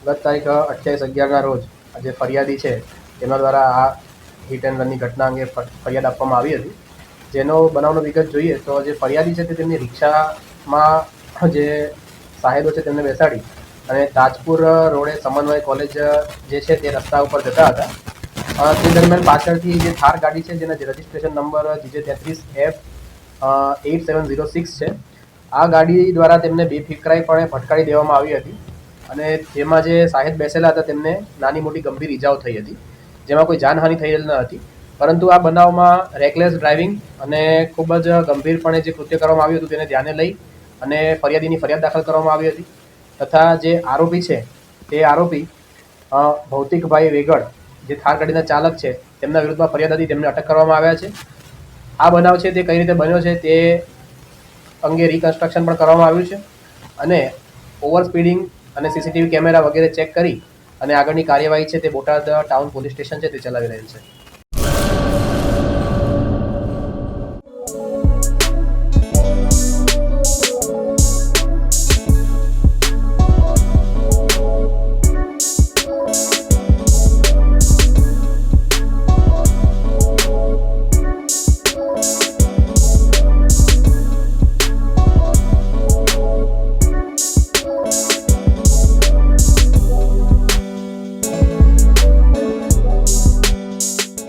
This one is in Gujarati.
ગત તારીખ 28/11ના રોજ જે ફરિયાદી છે તેના દ્વારા આ હિટ એન્ડ રનની ઘટના અંગે ફરિયાદ આપવામાં આવી હતી. જેનો બનાવનો વિગત જોઈએ તો જે ફરિયાદી છે તે તેમની રિક્ષામાં જે સાહેબો છે તેમને બેસાડી અને તાજપુર રોડે સમન્વય કોલેજ જે છે તે રસ્તા ઉપર જતા હતા. તે દરમિયાન પાછળથી જે થાર ગાડી છે જેના રજિસ્ટ્રેશન નંબર GJ33F8706 છે, આ ગાડી દ્વારા તેમને બેફિકરાઈપણે ભટકાડી દેવામાં આવી હતી અને જેમાં જે સાહેબ બેસેલા હતા તેમને નાની મોટી ગંભીર ઈજાઓ થઈ હતી, જેમાં કોઈ જાનહાનિ થયેલ ન હતી. પરંતુ આ બનાવમાં રેકલેસ ડ્રાઇવિંગ અને ખૂબ જ ગંભીરપણે જે કૃત્ય કરવામાં આવ્યું હતું તેને ધ્યાને લઈ અને ફરિયાદીની ફરિયાદ દાખલ કરવામાં આવી હતી. તથા જે આરોપી છે તે આરોપી ભૌતિકભાઈ વેગડ, જે થાર ગાડીના ચાલક છે, તેમના વિરુદ્ધમાં ફરિયાદ હતી, તેમને અટક કરવામાં આવ્યા છે. આ બનાવ છે તે કઈ રીતે બન્યો છે તે અંગે રિકન્સ્ટ્રક્શન પણ કરવામાં આવ્યું છે અને ઓવર સ્પીડિંગ અને સીસીટીવી કેમેરા વગેરે ચેક કરી અને આગળની કાર્યવાહી છે તે બોટાદ ટાઉન પોલીસ સ્ટેશન છે તે ચલાવી રહેલ છે.